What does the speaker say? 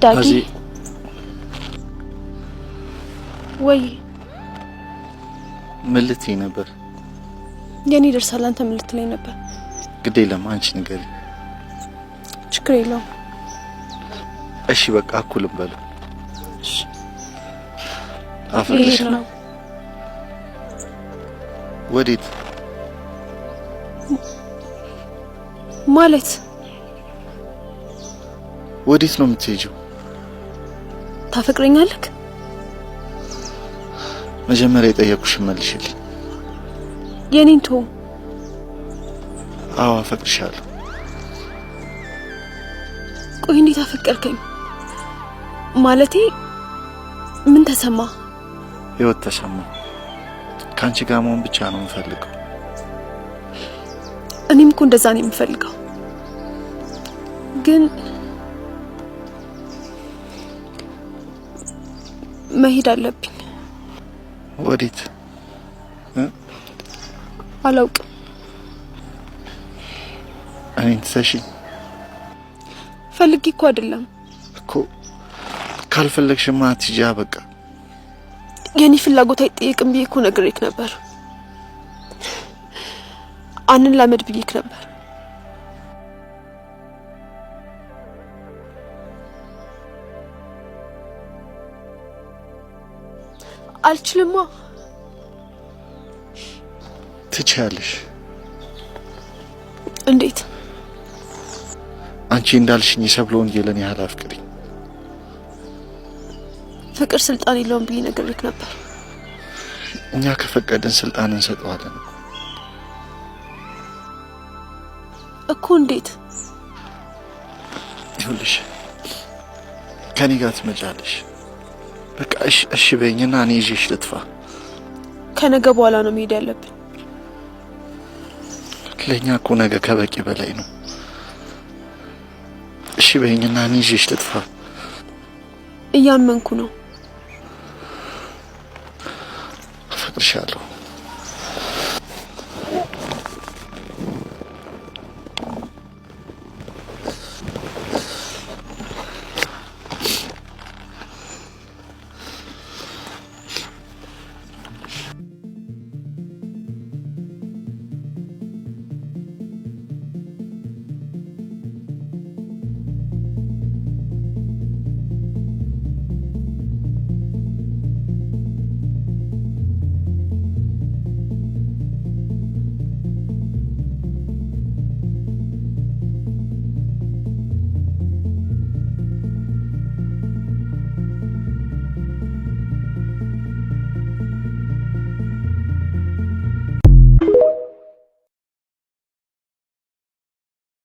ዳጊ ወይ ምን ልትይ ነበር? የኔ ደርሳል። አንተ ምን ልትለኝ ነበር? ግዴ ለማንቺ ንገሪ። ችግር የለውም። እሺ በቃ አኩልም በለው። እሺ አፈቅርሽ ነው። ወዴት ማለት? ወዴት ነው የምትሄጂው? ታፈቅረኛለህ? መጀመሪያ የጠየቁሽ መልሽልኝ። የኔን ተው። አዎ አፈቅርሻለሁ። ቆይ እንዴት አፈቀርከኝ? ማለቴ ምን ተሰማ? ህይወት ተሰማ። ካንቺ ጋር መሆን ብቻ ነው የምፈልገው። እኔም እኮ እንደዛ ነው የምፈልገው። ግን መሄድ አለብኝ። ወዴት? አላውቅም። እኔን ትተሺ? ፈልጌ እኮ አይደለም እኮ። ካልፈለግሽማ አትሂጂ በቃ። የኔ ፍላጎት አይጠየቅም ብዬ እኮ ነግሬክ ነበር። አንን ላመድ ብዬክ ነበር። አልችልማ። ትችያለሽ። እንዴት? አንቺ እንዳልሽኝ የሰብለ ወንጌልን ያህል አፍቅሪ። ፍቅር ስልጣን የለውም ብዬ ነግሬክ ነበር። እኛ ከፈቀድን ስልጣን እንሰጠዋለን እኮ። እንዴት? ይኸውልሽ ከኔ ጋር ትመጫለሽ። በቃ እሺ በይኝና እኔ ይዤሽ ልጥፋ። ከነገ በኋላ ነው መሄድ ያለብን። ለኛ እኮ ነገ ከበቂ በላይ ነው። እሺ በይኝና እኔ ይዤሽ ልጥፋ። እያመንኩ ነው። አፈቅርሻለሁ።